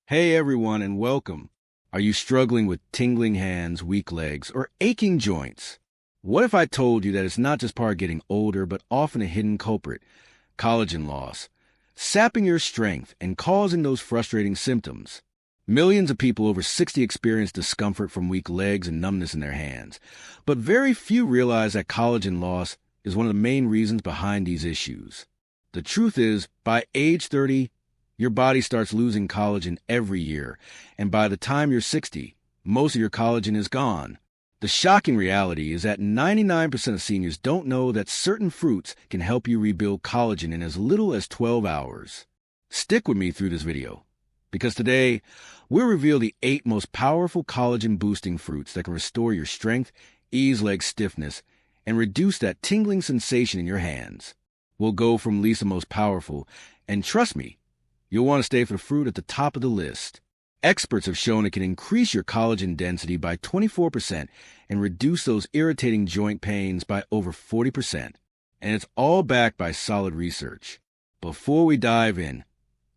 Hey everyone, and welcome. Are you struggling with tingling hands, weak legs, or aching joints? What if I told you that it's not just part of getting older, but often a hidden culprit, collagen loss, sapping your strength and causing those frustrating symptoms? Millions of people over 60 experience discomfort from weak legs and numbness in their hands, but very few realize that collagen loss is one of the main reasons behind these issues. The truth is, by age 30, your body starts losing collagen every year, and by the time you're 60, most of your collagen is gone. The shocking reality is that 99% of seniors don't know that certain fruits can help you rebuild collagen in as little as 12 hours. Stick with me through this video, because today, we'll reveal the 8 most powerful collagen-boosting fruits that can restore your strength, ease leg stiffness, and reduce that tingling sensation in your hands. We'll go from least to most powerful, and trust me, you'll want to stay for the fruit at the top of the list. Experts have shown it can increase your collagen density by 24% and reduce those irritating joint pains by over 40%. And it's all backed by solid research. Before we dive in,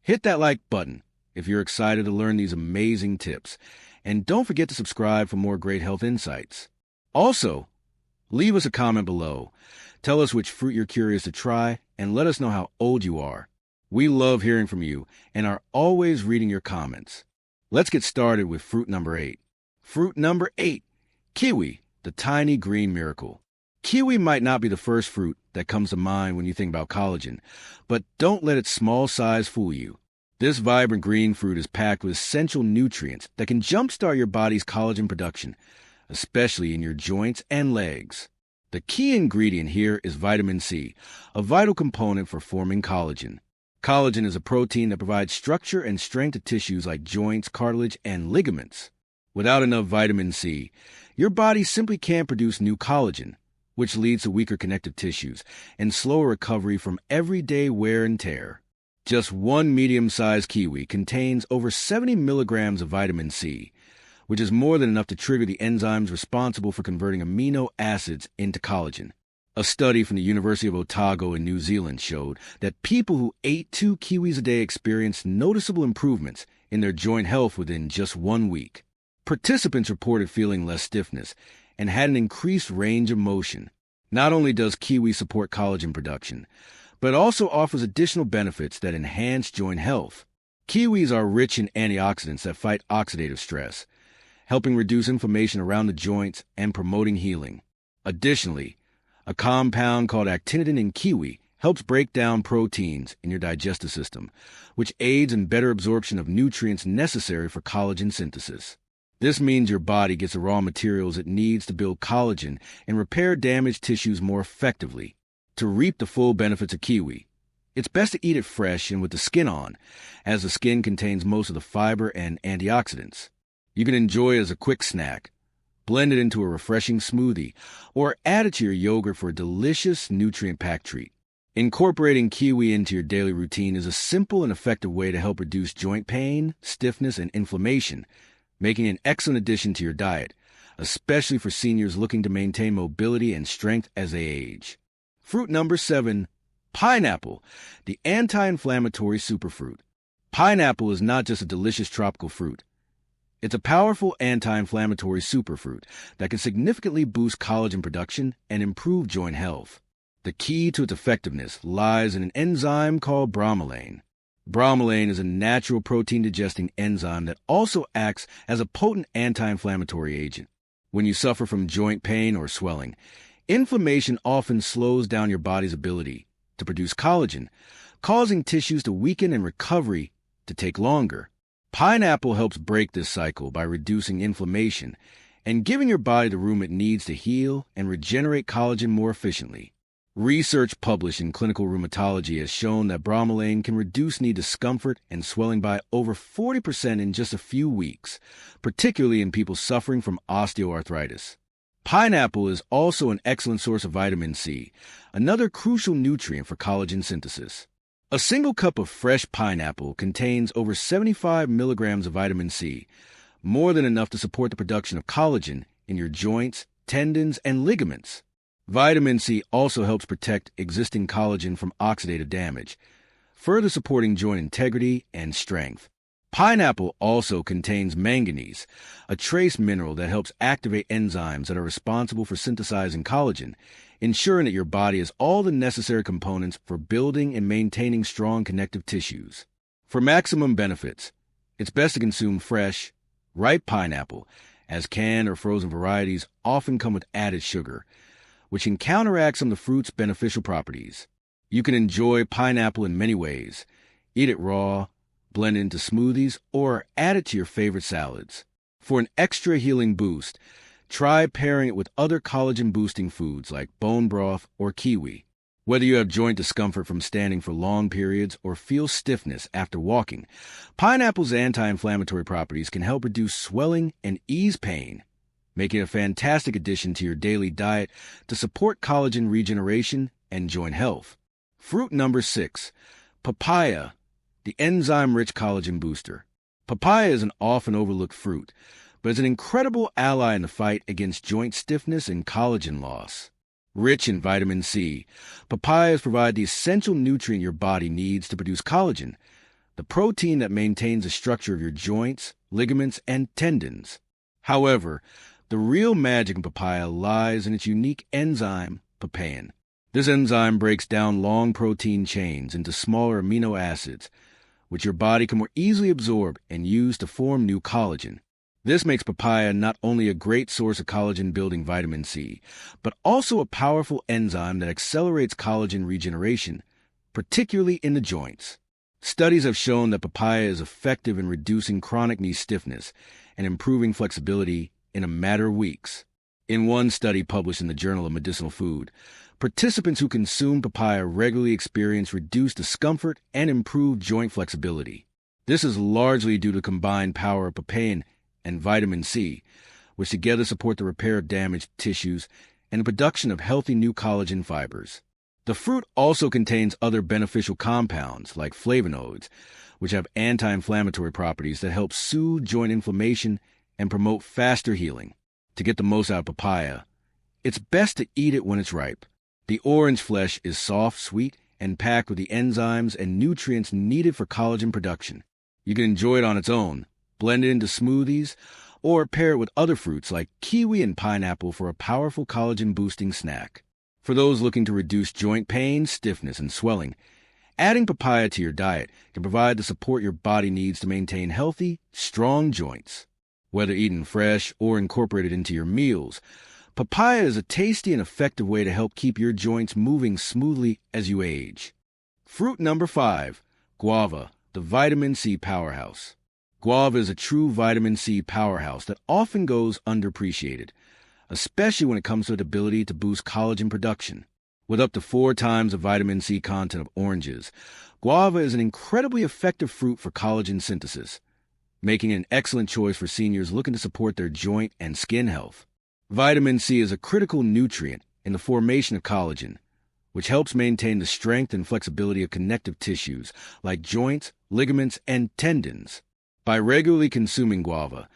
hit that like button if you're excited to learn these amazing tips. And don't forget to subscribe for more great health insights. Also, leave us a comment below. Tell us which fruit you're curious to try and let us know how old you are. We love hearing from you and are always reading your comments. Let's get started with fruit number 8. Fruit number 8, kiwi, the tiny green miracle. Kiwi might not be the first fruit that comes to mind when you think about collagen, but don't let its small size fool you. This vibrant green fruit is packed with essential nutrients that can jumpstart your body's collagen production, especially in your joints and legs. The key ingredient here is vitamin C, a vital component for forming collagen. Collagen is a protein that provides structure and strength to tissues like joints, cartilage, and ligaments. Without enough vitamin C, your body simply can't produce new collagen, which leads to weaker connective tissues and slower recovery from everyday wear and tear. Just one medium-sized kiwi contains over 70 milligrams of vitamin C, which is more than enough to trigger the enzymes responsible for converting amino acids into collagen. A study from the University of Otago in New Zealand showed that people who ate 2 kiwis a day experienced noticeable improvements in their joint health within just 1 week. Participants reported feeling less stiffness and had an increased range of motion. Not only does kiwi support collagen production, but it also offers additional benefits that enhance joint health. Kiwis are rich in antioxidants that fight oxidative stress, helping reduce inflammation around the joints and promoting healing. Additionally, a compound called actinitin in kiwi helps break down proteins in your digestive system, which aids in better absorption of nutrients necessary for collagen synthesis. This means your body gets the raw materials it needs to build collagen and repair damaged tissues more effectively. To reap the full benefits of kiwi, it's best to eat it fresh and with the skin on, as the skin contains most of the fiber and antioxidants. You can enjoy it as a quick snack, blend it into a refreshing smoothie, or add it to your yogurt for a delicious, nutrient-packed treat. Incorporating kiwi into your daily routine is a simple and effective way to help reduce joint pain, stiffness, and inflammation, making it an excellent addition to your diet, especially for seniors looking to maintain mobility and strength as they age. Fruit number 7, pineapple, the anti-inflammatory superfruit. Pineapple is not just a delicious tropical fruit. It's a powerful anti-inflammatory superfruit that can significantly boost collagen production and improve joint health. The key to its effectiveness lies in an enzyme called bromelain. Bromelain is a natural protein-digesting enzyme that also acts as a potent anti-inflammatory agent. When you suffer from joint pain or swelling, inflammation often slows down your body's ability to produce collagen, causing tissues to weaken and recovery to take longer. Pineapple helps break this cycle by reducing inflammation and giving your body the room it needs to heal and regenerate collagen more efficiently. Research published in Clinical Rheumatology has shown that bromelain can reduce knee discomfort and swelling by over 40% in just a few weeks, particularly in people suffering from osteoarthritis. Pineapple is also an excellent source of vitamin C, another crucial nutrient for collagen synthesis. A single cup of fresh pineapple contains over 75 milligrams of vitamin C, more than enough to support the production of collagen in your joints, tendons, and ligaments. Vitamin C also helps protect existing collagen from oxidative damage, further supporting joint integrity and strength. Pineapple also contains manganese, a trace mineral that helps activate enzymes that are responsible for synthesizing collagen, ensuring that your body has all the necessary components for building and maintaining strong connective tissues. For maximum benefits, it's best to consume fresh, ripe pineapple, as canned or frozen varieties often come with added sugar, which can counteract some of the fruit's beneficial properties. You can enjoy pineapple in many ways. Eat it raw, blend it into smoothies, or add it to your favorite salads. For an extra healing boost, try pairing it with other collagen-boosting foods like bone broth or kiwi. Whether you have joint discomfort from standing for long periods or feel stiffness after walking, pineapple's anti-inflammatory properties can help reduce swelling and ease pain, making it a fantastic addition to your daily diet to support collagen regeneration and joint health. Fruit number 6, papaya, the enzyme-rich collagen booster. Papaya is an often overlooked fruit, but is an incredible ally in the fight against joint stiffness and collagen loss. Rich in vitamin C, papayas provide the essential nutrient your body needs to produce collagen, the protein that maintains the structure of your joints, ligaments, and tendons. However, the real magic in papaya lies in its unique enzyme, papain. This enzyme breaks down long protein chains into smaller amino acids, which your body can more easily absorb and use to form new collagen. This makes papaya not only a great source of collagen-building vitamin C, but also a powerful enzyme that accelerates collagen regeneration, particularly in the joints. Studies have shown that papaya is effective in reducing chronic knee stiffness and improving flexibility in a matter of weeks. In one study published in the Journal of Medicinal Food, participants who consumed papaya regularly experienced reduced discomfort and improved joint flexibility. This is largely due to the combined power of papain and vitamin C, which together support the repair of damaged tissues and the production of healthy new collagen fibers. The fruit also contains other beneficial compounds like flavonoids, which have anti-inflammatory properties that help soothe joint inflammation and promote faster healing. To get the most out of papaya, it's best to eat it when it's ripe. The orange flesh is soft, sweet, and packed with the enzymes and nutrients needed for collagen production. You can enjoy it on its own, blend it into smoothies, or pair it with other fruits like kiwi and pineapple for a powerful collagen-boosting snack. For those looking to reduce joint pain, stiffness, and swelling, adding papaya to your diet can provide the support your body needs to maintain healthy, strong joints. Whether eaten fresh or incorporated into your meals, papaya is a tasty and effective way to help keep your joints moving smoothly as you age. Fruit number 5, guava, the vitamin C powerhouse. Guava is a true vitamin C powerhouse that often goes underappreciated, especially when it comes to its ability to boost collagen production. With up to 4 times the vitamin C content of oranges, guava is an incredibly effective fruit for collagen synthesis, making it an excellent choice for seniors looking to support their joint and skin health. Vitamin C is a critical nutrient in the formation of collagen, which helps maintain the strength and flexibility of connective tissues like joints, ligaments, and tendons. By regularly consuming guava,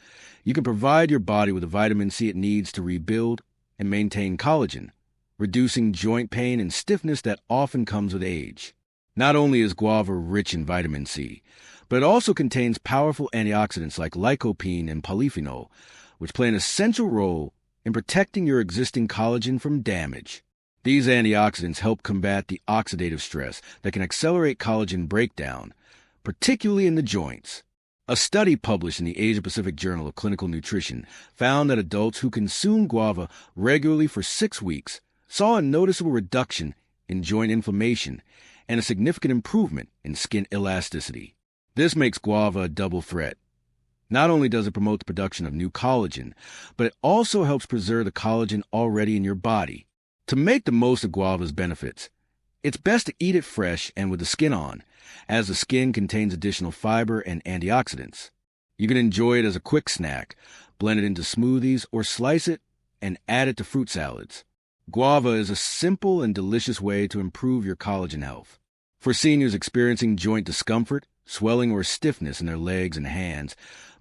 you can provide your body with the vitamin C it needs to rebuild and maintain collagen, reducing joint pain and stiffness that often comes with age. Not only is guava rich in vitamin C, but it also contains powerful antioxidants like lycopene and polyphenol, which play an essential role in protecting your existing collagen from damage. These antioxidants help combat the oxidative stress that can accelerate collagen breakdown, particularly in the joints. A study published in the Asia-Pacific Journal of Clinical Nutrition found that adults who consumed guava regularly for 6 weeks saw a noticeable reduction in joint inflammation and a significant improvement in skin elasticity. This makes guava a double threat. Not only does it promote the production of new collagen, but it also helps preserve the collagen already in your body. To make the most of guava's benefits, it's best to eat it fresh and with the skin on, as the skin contains additional fiber and antioxidants. You can enjoy it as a quick snack, blend it into smoothies, or slice it and add it to fruit salads. Guava is a simple and delicious way to improve your collagen health. For seniors experiencing joint discomfort, swelling, or stiffness in their legs and hands,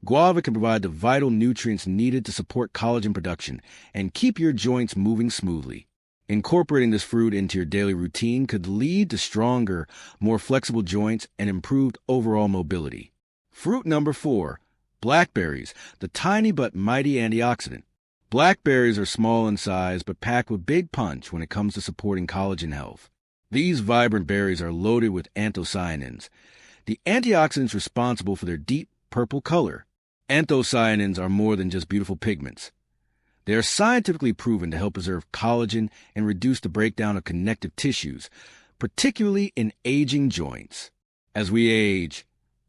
guava can provide the vital nutrients needed to support collagen production and keep your joints moving smoothly. Incorporating this fruit into your daily routine could lead to stronger, more flexible joints and improved overall mobility. Fruit number 4, blackberries, the tiny but mighty antioxidant. Blackberries are small in size but packed with big punch when it comes to supporting collagen health. These vibrant berries are loaded with anthocyanins, the antioxidants responsible for their deep purple color. Anthocyanins are more than just beautiful pigments. They are scientifically proven to help preserve collagen and reduce the breakdown of connective tissues, particularly in aging joints. As we age,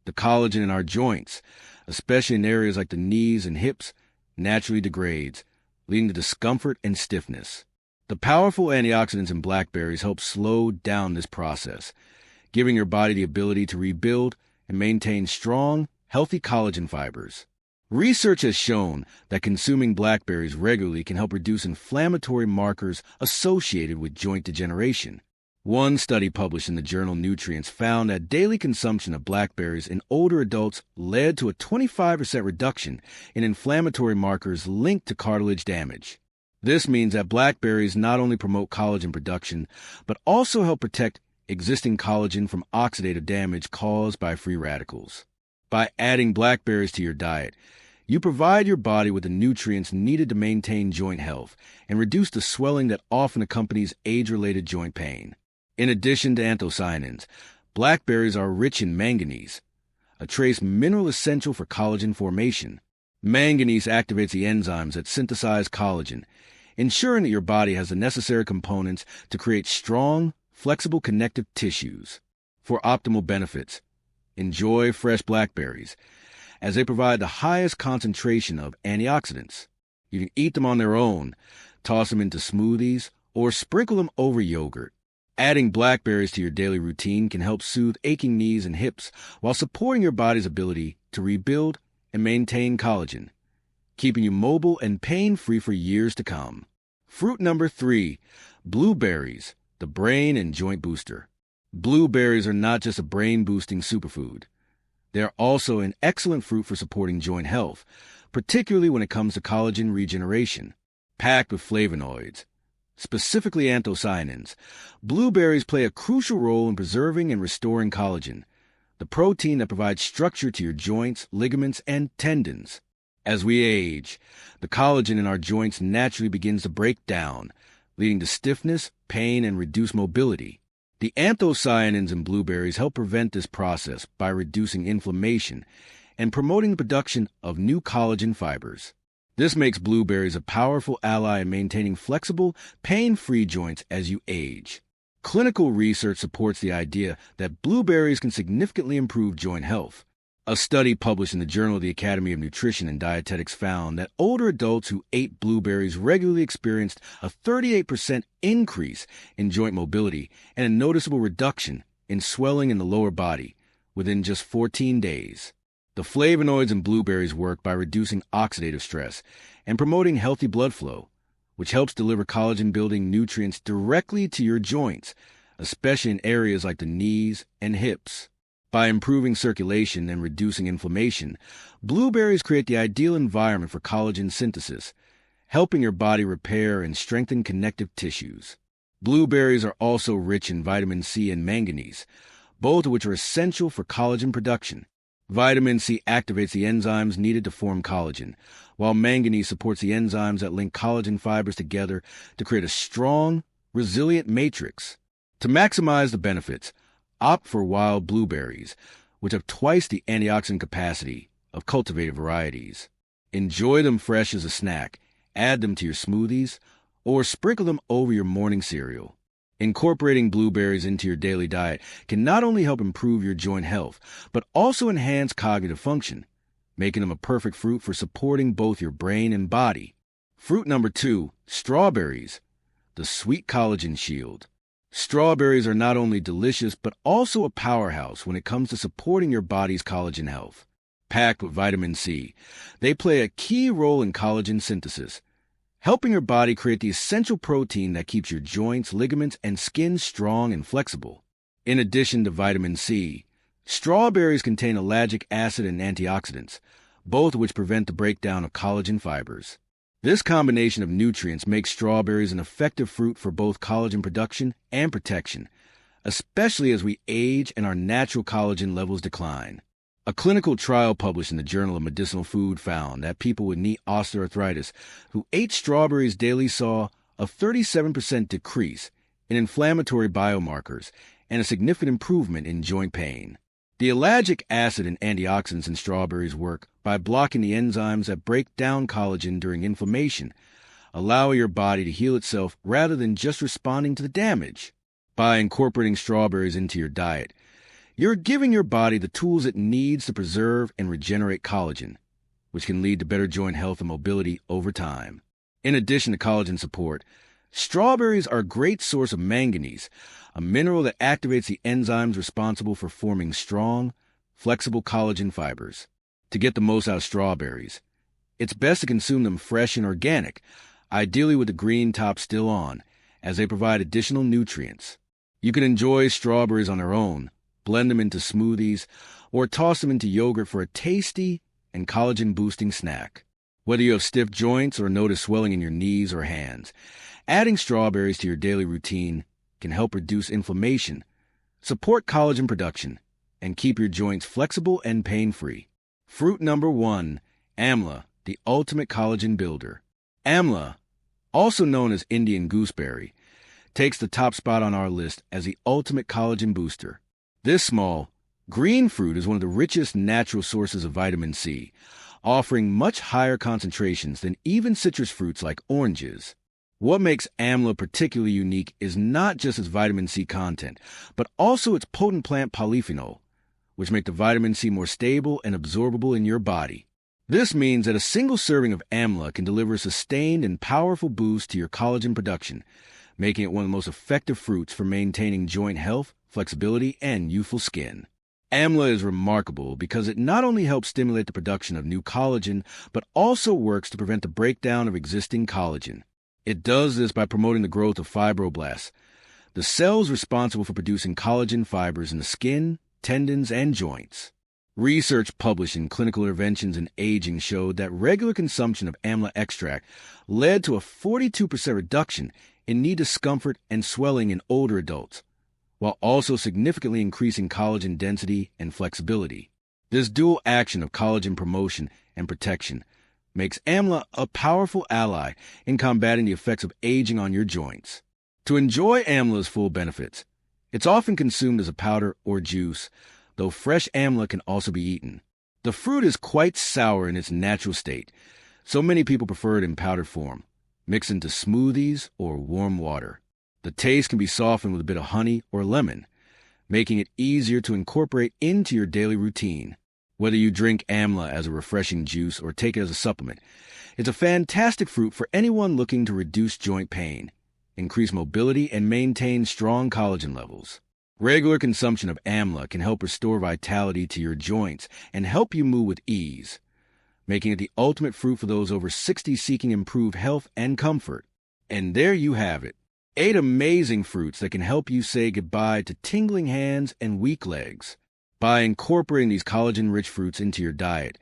the collagen in our joints, especially in areas like the knees and hips, naturally degrades, leading to discomfort and stiffness. The powerful antioxidants in blackberries help slow down this process, giving your body the ability to rebuild and maintain strong, healthy collagen fibers. Research has shown that consuming blackberries regularly can help reduce inflammatory markers associated with joint degeneration. One study published in the journal Nutrients found that daily consumption of blackberries in older adults led to a 25% reduction in inflammatory markers linked to cartilage damage. This means that blackberries not only promote collagen production, but also help protect existing collagen from oxidative damage caused by free radicals. By adding blackberries to your diet, you provide your body with the nutrients needed to maintain joint health and reduce the swelling that often accompanies age-related joint pain. In addition to anthocyanins, blackberries are rich in manganese, a trace mineral essential for collagen formation. Manganese activates the enzymes that synthesize collagen, ensuring that your body has the necessary components to create strong, flexible connective tissues. For optimal benefits, enjoy fresh blackberries, as they provide the highest concentration of antioxidants. You can eat them on their own, toss them into smoothies, or sprinkle them over yogurt. Adding blackberries to your daily routine can help soothe aching knees and hips while supporting your body's ability to rebuild and maintain collagen, keeping you mobile and pain-free for years to come. Fruit number 3, blueberries, the brain and joint booster. Blueberries are not just a brain-boosting superfood. They are also an excellent fruit for supporting joint health, particularly when it comes to collagen regeneration. Packed with flavonoids, specifically anthocyanins, blueberries play a crucial role in preserving and restoring collagen, the protein that provides structure to your joints, ligaments, and tendons. As we age, the collagen in our joints naturally begins to break down, leading to stiffness, pain, and reduced mobility. The anthocyanins in blueberries help prevent this process by reducing inflammation and promoting the production of new collagen fibers. This makes blueberries a powerful ally in maintaining flexible, pain-free joints as you age. Clinical research supports the idea that blueberries can significantly improve joint health. A study published in the Journal of the Academy of Nutrition and Dietetics found that older adults who ate blueberries regularly experienced a 38% increase in joint mobility and a noticeable reduction in swelling in the lower body within just 14 days. The flavonoids in blueberries work by reducing oxidative stress and promoting healthy blood flow, which helps deliver collagen-building nutrients directly to your joints, especially in areas like the knees and hips. By improving circulation and reducing inflammation, blueberries create the ideal environment for collagen synthesis, helping your body repair and strengthen connective tissues. Blueberries are also rich in vitamin C and manganese, both of which are essential for collagen production. Vitamin C activates the enzymes needed to form collagen, while manganese supports the enzymes that link collagen fibers together to create a strong, resilient matrix. To maximize the benefits, opt for wild blueberries, which have twice the antioxidant capacity of cultivated varieties. Enjoy them fresh as a snack, add them to your smoothies, or sprinkle them over your morning cereal. Incorporating blueberries into your daily diet can not only help improve your joint health, but also enhance cognitive function, making them a perfect fruit for supporting both your brain and body. Fruit number 2, strawberries, the sweet collagen shield. Strawberries are not only delicious, but also a powerhouse when it comes to supporting your body's collagen health. Packed with vitamin C, they play a key role in collagen synthesis, helping your body create the essential protein that keeps your joints, ligaments, and skin strong and flexible. In addition to vitamin C, strawberries contain ellagic acid and antioxidants, both of which prevent the breakdown of collagen fibers. This combination of nutrients makes strawberries an effective fruit for both collagen production and protection, especially as we age and our natural collagen levels decline. A clinical trial published in the Journal of Medicinal Food found that people with knee osteoarthritis who ate strawberries daily saw a 37% decrease in inflammatory biomarkers and a significant improvement in joint pain. The ellagic acid and antioxidants in strawberries work by blocking the enzymes that break down collagen during inflammation, allowing your body to heal itself rather than just responding to the damage. By incorporating strawberries into your diet, you're giving your body the tools it needs to preserve and regenerate collagen, which can lead to better joint health and mobility over time. In addition to collagen support, strawberries are a great source of manganese, a mineral that activates the enzymes responsible for forming strong, flexible collagen fibers. To get the most out of strawberries, it's best to consume them fresh and organic, ideally with the green top still on, as they provide additional nutrients. You can enjoy strawberries on their own, blend them into smoothies, or toss them into yogurt for a tasty and collagen-boosting snack. Whether you have stiff joints or notice swelling in your knees or hands, adding strawberries to your daily routine can help reduce inflammation, support collagen production, and keep your joints flexible and pain-free. Fruit number 1, amla, the ultimate collagen builder. Amla, also known as Indian gooseberry, takes the top spot on our list as the ultimate collagen booster. This small, green fruit is one of the richest natural sources of vitamin C, offering much higher concentrations than even citrus fruits like oranges. What makes amla particularly unique is not just its vitamin C content, but also its potent plant polyphenol, which make the vitamin C more stable and absorbable in your body. This means that a single serving of amla can deliver a sustained and powerful boost to your collagen production, making it one of the most effective fruits for maintaining joint health, flexibility, and youthful skin. Amla is remarkable because it not only helps stimulate the production of new collagen, but also works to prevent the breakdown of existing collagen. It does this by promoting the growth of fibroblasts, the cells responsible for producing collagen fibers in the skin, tendons, and joints. Research published in Clinical Interventions in Aging showed that regular consumption of amla extract led to a 42% reduction in knee discomfort and swelling in older adults, while also significantly increasing collagen density and flexibility. This dual action of collagen promotion and protection makes amla a powerful ally in combating the effects of aging on your joints. To enjoy amla's full benefits, it's often consumed as a powder or juice, though fresh amla can also be eaten. The fruit is quite sour in its natural state, so many people prefer it in powdered form, mixed into smoothies or warm water. The taste can be softened with a bit of honey or lemon, making it easier to incorporate into your daily routine. Whether you drink amla as a refreshing juice or take it as a supplement, it's a fantastic fruit for anyone looking to reduce joint pain, increase mobility, and maintain strong collagen levels. Regular consumption of amla can help restore vitality to your joints and help you move with ease, making it the ultimate fruit for those over 60 seeking improved health and comfort. And there you have it. 8 amazing fruits that can help you say goodbye to tingling hands and weak legs. By incorporating these collagen-rich fruits into your diet,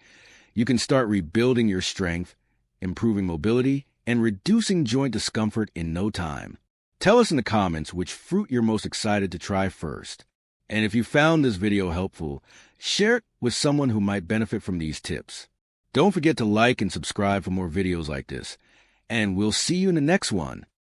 you can start rebuilding your strength, improving mobility, and reducing joint discomfort in no time. Tell us in the comments which fruit you're most excited to try first. And if you found this video helpful, share it with someone who might benefit from these tips. Don't forget to like and subscribe for more videos like this, and we'll see you in the next one.